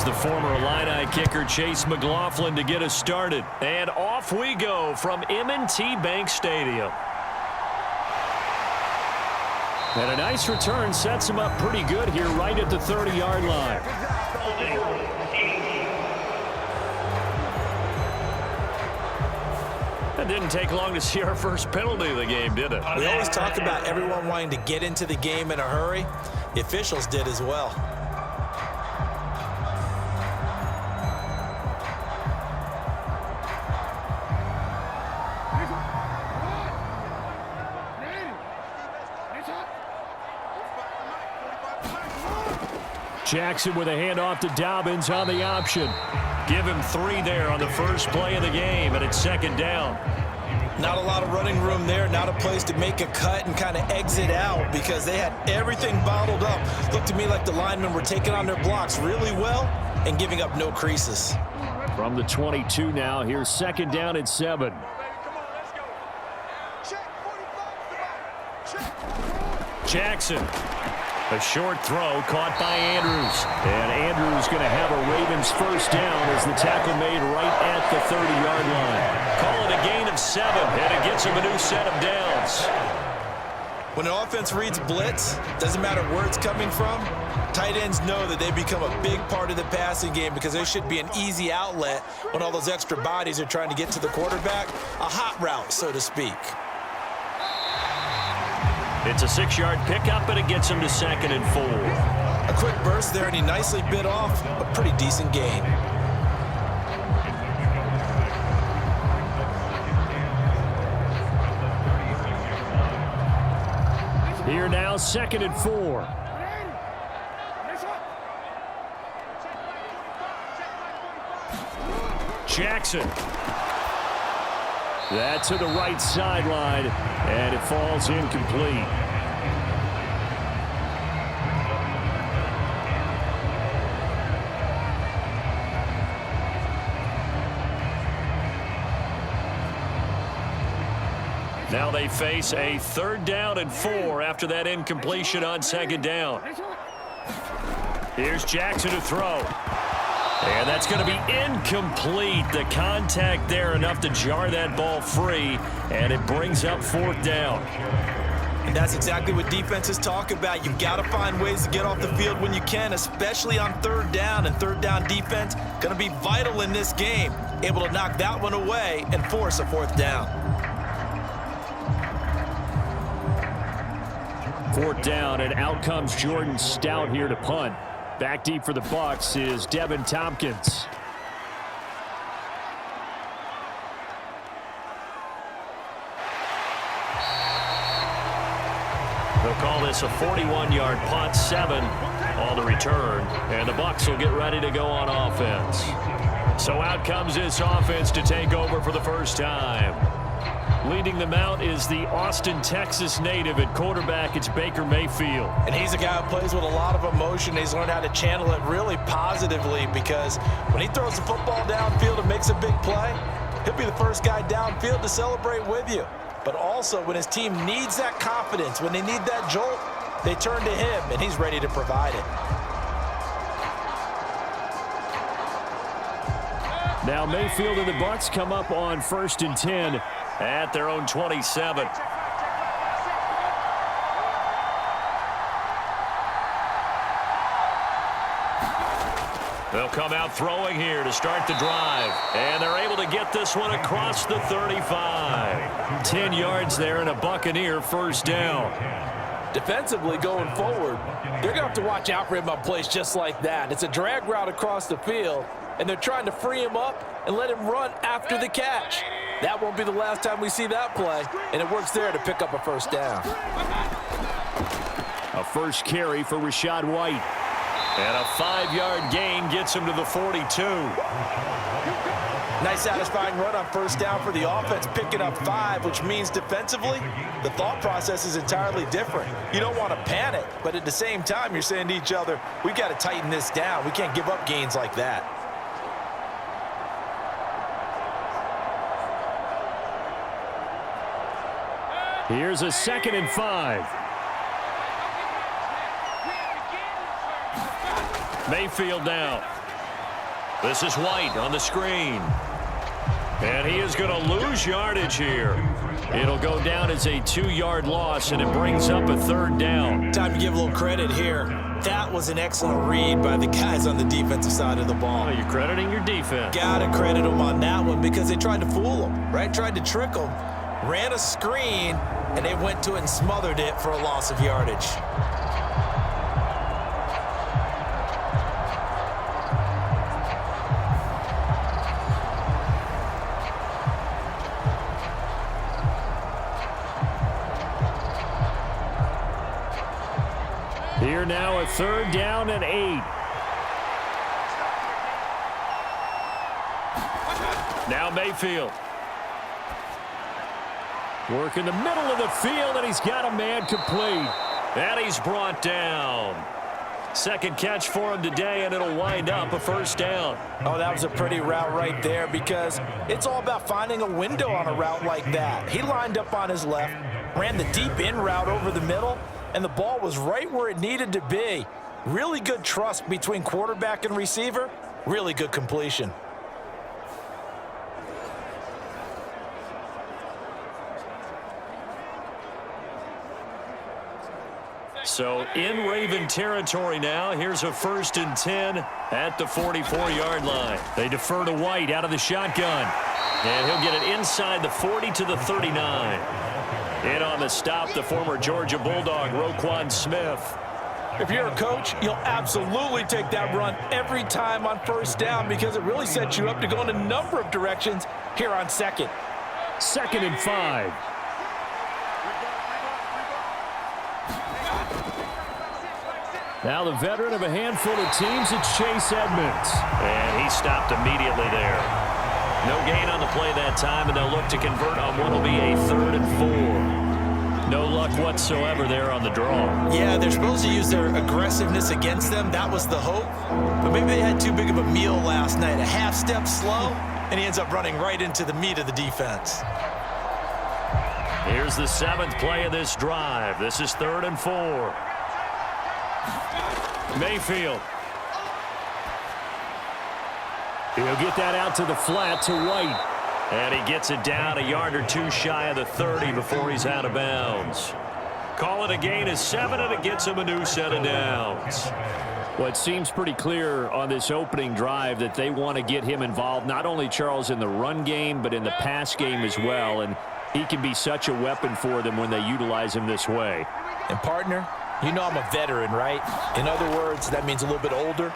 Here's the former Illini kicker Chase McLaughlin to get us started. And off we go from M&T Bank Stadium. And a nice return sets him up pretty good here right at the 30-yard line. It didn't take long to see our first penalty of the game, did it? We always talk about everyone wanting to get into the game in a hurry. The officials did as well. Jackson with a handoff to Dobbins on the option. Give him 3 there on the first play of the game, and it's second down. Not a lot of running room there, not a place to make a cut and kind of exit out because they had everything bottled up. Looked to me like the linemen were taking on their blocks really well and giving up no creases. From the 22 now, here's second down at 7. Jackson. A short throw caught by Andrews. And Andrews going to have a Ravens first down as the tackle made right at the 30-yard line. Call it a gain of 7, and it gets him a new set of downs. When an offense reads blitz, doesn't matter where it's coming from, tight ends know that they become a big part of the passing game because there should be an easy outlet when all those extra bodies are trying to get to the quarterback. A hot route, so to speak. It's a 6-yard pickup, and it gets him to 2nd and 4. A quick burst there, and he nicely bit off a pretty decent gain. Here now, 2nd and 4. Jackson. That to the right sideline, and it falls incomplete. Now they face a 3rd down and 4 after that incompletion on 2nd down. Here's Jackson to throw. And that's going to be incomplete. The contact there enough to jar that ball free, and it brings up 4th down. And that's exactly what defenses talk about. You've got to find ways to get off the field when you can, especially on 3rd down. And 3rd down defense going to be vital in this game. Able to knock that one away and force a 4th down. 4th down, and out comes Jordan Stout here to punt. Back deep for the Bucs is Devin Tompkins. They'll call this a 41-yard punt, 7 on the return, and the Bucs will get ready to go on offense. So out comes this offense to take over for the first time. Leading them out is the Austin, Texas native at quarterback. It's Baker Mayfield. And he's a guy who plays with a lot of emotion. He's learned how to channel it really positively because when he throws the football downfield and makes a big play, he'll be the first guy downfield to celebrate with you. But also when his team needs that confidence, when they need that jolt, they turn to him, and he's ready to provide it. Now Mayfield and the Bucs come up on 1st and 10 at their own 27. They'll come out throwing here to start the drive. And they're able to get this one across the 35. 10 yards there and a Buccaneer first down. Defensively going forward, they're going to have to watch out for him on plays just like that. It's a drag route across the field, and they're trying to free him up and let him run after the catch. That won't be the last time we see that play, and it works there to pick up a first down. A first carry for Rachaad White. And a 5-yard gain gets him to the 42. Nice satisfying run on first down for the offense, picking up 5, which means defensively, the thought process is entirely different. You don't want to panic, but at the same time, you're saying to each other, we've got to tighten this down. We can't give up gains like that. Here's a 2nd and 5. Mayfield now. This is White on the screen. And he is going to lose yardage here. It'll go down as a 2-yard loss, and it brings up a 3rd down. Time to give a little credit here. That was an excellent read by the guys on the defensive side of the ball. Oh, you're crediting your defense. Gotta credit them on that one because they tried to fool them, right? Tried to trick them, ran a screen, and they went to it and smothered it for a loss of yardage. Here now a 3rd down and 8. Now Mayfield. Work in the middle of the field, and he's got a man complete. And he's brought down. 2nd catch for him today, and it'll wind up a 1st down. Oh, that was a pretty route right there because it's all about finding a window on a route like that. He lined up on his left, ran the deep in route over the middle, and the ball was right where it needed to be. Really good trust between quarterback and receiver. Really good completion. So in Raven territory now. Here's a 1st and 10 at the 44-yard line. They defer to White out of the shotgun. And he'll get it inside the 40 to the 39. In on the stop, the former Georgia Bulldog, Roquan Smith. If you're a coach, you'll absolutely take that run every time on 1st down because it really sets you up to go in a number of directions here on 2nd. 2nd and 5. Now the veteran of a handful of teams, it's Chase Edmonds. And he stopped immediately there. No gain on the play that time, and they'll look to convert on what will be a 3rd and 4. No luck whatsoever there on the draw. Yeah, they're supposed to use their aggressiveness against them. That was the hope. But maybe they had too big of a meal last night. A half step slow, and he ends up running right into the meat of the defense. Here's the 7th play of this drive. This is 3rd and 4. Mayfield. He'll get that out to the flat to White. And he gets it down a yard or 2 shy of the 30 before he's out of bounds. Call it a gain of 7, and it gets him a new set of downs. Well, it seems pretty clear on this opening drive that they want to get him involved, not only, Charles, in the run game, but in the pass game as well. And he can be such a weapon for them when they utilize him this way. And, partner, you know I'm a veteran, right? In other words, that means a little bit older.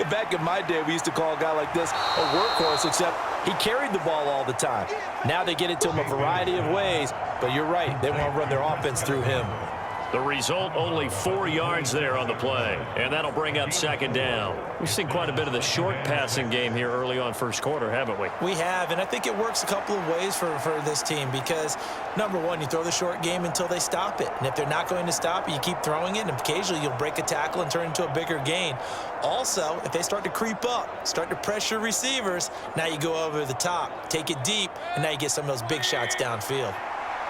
Back in my day, we used to call a guy like this a workhorse, except he carried the ball all the time. Now they get it to him a variety of ways, but you're right. They want to run their offense through him. The result, only 4 yards there on the play, and that'll bring up 2nd down. We've seen quite a bit of the short passing game here early on 1st quarter, haven't we? We have, and I think it works a couple of ways for this team because, number one, you throw the short game until they stop it. And if they're not going to stop it, you keep throwing it, and occasionally you'll break a tackle and turn it into a bigger gain. Also, if they start to creep up, start to pressure receivers, now you go over the top, take it deep, and now you get some of those big shots downfield.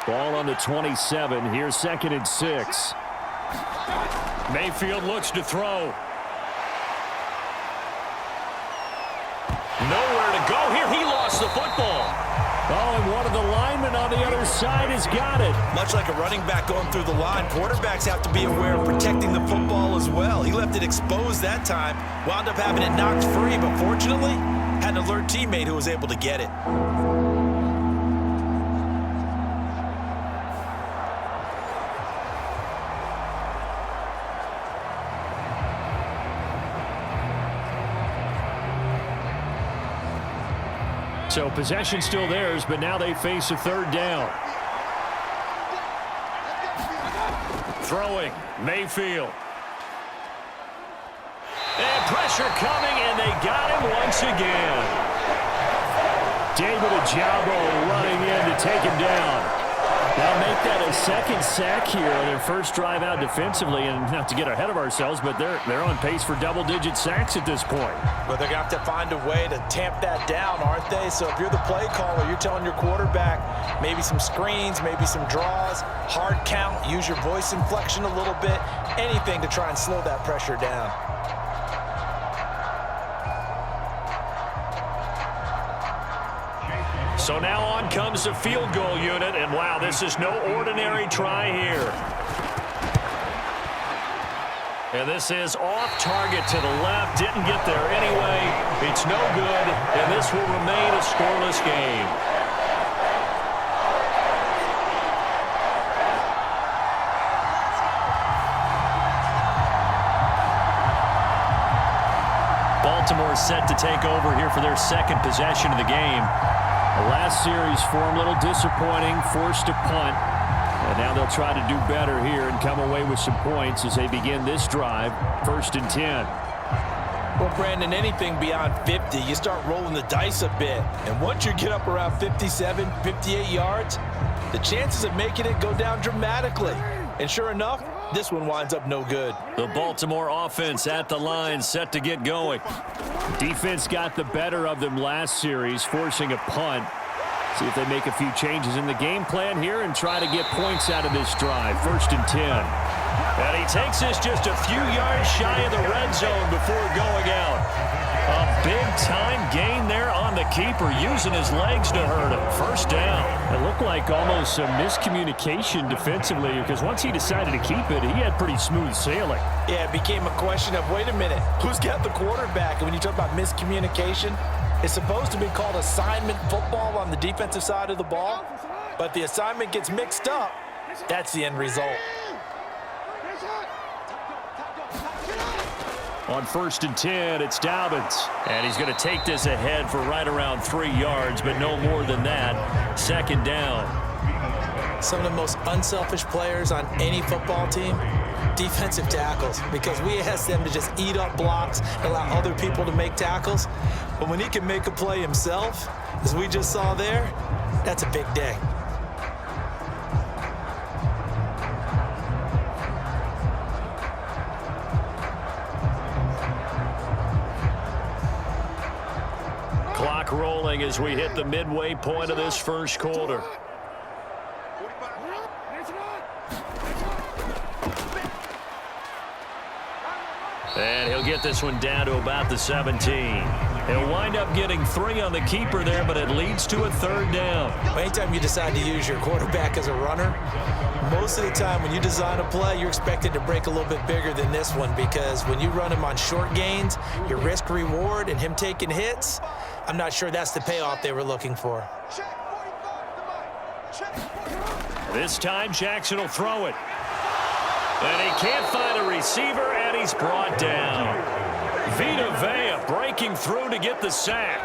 Ball on the 27. Here's 2nd and 6. Mayfield looks to throw. Nowhere to go here. He lost the football. Oh, and one of the linemen on the other side has got it. Much like a running back going through the line, quarterbacks have to be aware of protecting the football as well. He left it exposed that time, wound up having it knocked free, but fortunately, had an alert teammate who was able to get it. So possession still theirs, but now they face a 3rd down. Throwing, Mayfield. And pressure coming, and they got him once again. David Ojabo running in to take him down. They'll make that a 2nd sack here on their first drive out defensively, and not to get ahead of ourselves, but they're on pace for double-digit sacks at this point. But they're going to have to find a way to tamp that down, aren't they? So if you're the play caller, you're telling your quarterback maybe some screens, maybe some draws, hard count, use your voice inflection a little bit, anything to try and slow that pressure down. So now on comes the field goal unit, and wow, this is no ordinary try here. And this is off target to the left. Didn't get there anyway. It's no good, and this will remain a scoreless game. Baltimore set to take over here for their second possession of the game. The last series for them, a little disappointing, forced a punt. And now they'll try to do better here and come away with some points as they begin this drive, 1st and 10. Well, Brandon, anything beyond 50, you start rolling the dice a bit. And once you get up around 57, 58 yards, the chances of making it go down dramatically. And sure enough, this one winds up no good. The Baltimore offense at the line, set to get going. Defense got the better of them last series, forcing a punt. See if they make a few changes in the game plan here and try to get points out of this drive. 1st and 10. And he takes this just a few yards shy of the red zone before going out. A big-time gain there on the keeper, using his legs to hurt him. 1st down. It looked like almost some miscommunication defensively, because once he decided to keep it, he had pretty smooth sailing. Yeah, it became a question of, wait a minute, who's got the quarterback? And when you talk about miscommunication, it's supposed to be called assignment football on the defensive side of the ball, but the assignment gets mixed up. That's the end result. On 1st and 10, it's Dobbins. And he's going to take this ahead for right around 3 yards, but no more than that. 2nd down. Some of the most unselfish players on any football team, defensive tackles, because we ask them to just eat up blocks, allow other people to make tackles. But when he can make a play himself, as we just saw there, that's a big day. Clock rolling as we hit the midway point of this 1st quarter. And he'll get this one down to about the 17. He'll wind up getting 3 on the keeper there, but it leads to a 3rd down. Anytime you decide to use your quarterback as a runner, most of the time when you design a play, you're expected to break a little bit bigger than this one, because when you run him on short gains, your risk reward and him taking hits, I'm not sure that's the payoff they were looking for. This time Jackson will throw it. And he can't find a receiver, and he's brought down. Vita breaking through to get the sack.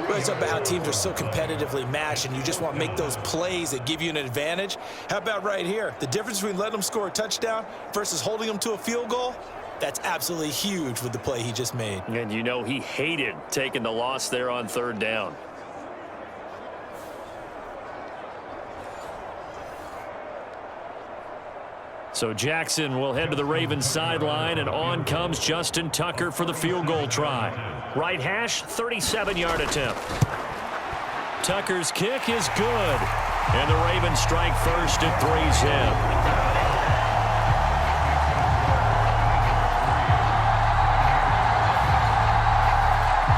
Well, it's about how teams are so competitively matched, and you just want to make those plays that give you an advantage. How about right here? The difference between letting them score a touchdown versus holding them to a field goal, that's absolutely huge with the play he just made. And you know he hated taking the loss there on 3rd down. So Jackson will head to the Ravens sideline, and on comes Justin Tucker for the field goal try. Right hash, 37-yard attempt. Tucker's kick is good, and the Ravens strike first and 3's him.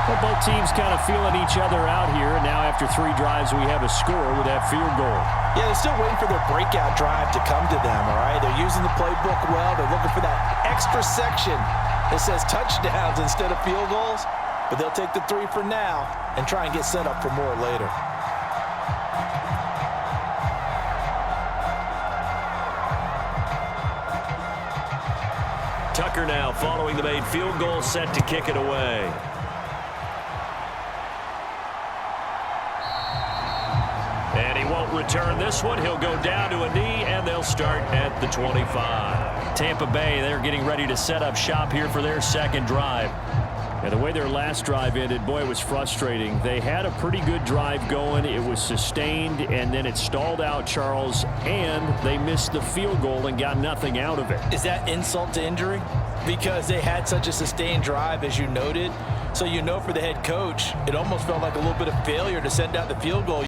Well, both teams kind of feeling each other out here. And now after 3 drives, we have a score with that field goal. Yeah, they're still waiting for their breakout drive to come to them, all right? They're using the playbook well. They're looking for that extra section that says touchdowns instead of field goals. But they'll take the 3 for now and try and get set up for more later. Tucker now following the made field goal, set to kick it away. And he won't return this one. He'll go down to a knee, and they'll start at the 25. Tampa Bay, they're getting ready to set up shop here for their 2nd drive. And the way their last drive ended, boy, it was frustrating. They had a pretty good drive going. It was sustained, and then it stalled out, Charles, and they missed the field goal and got nothing out of it. Is that insult to injury? Because they had such a sustained drive, as you noted. So you know for the head coach, it almost felt like a little bit of failure to send out the field goal.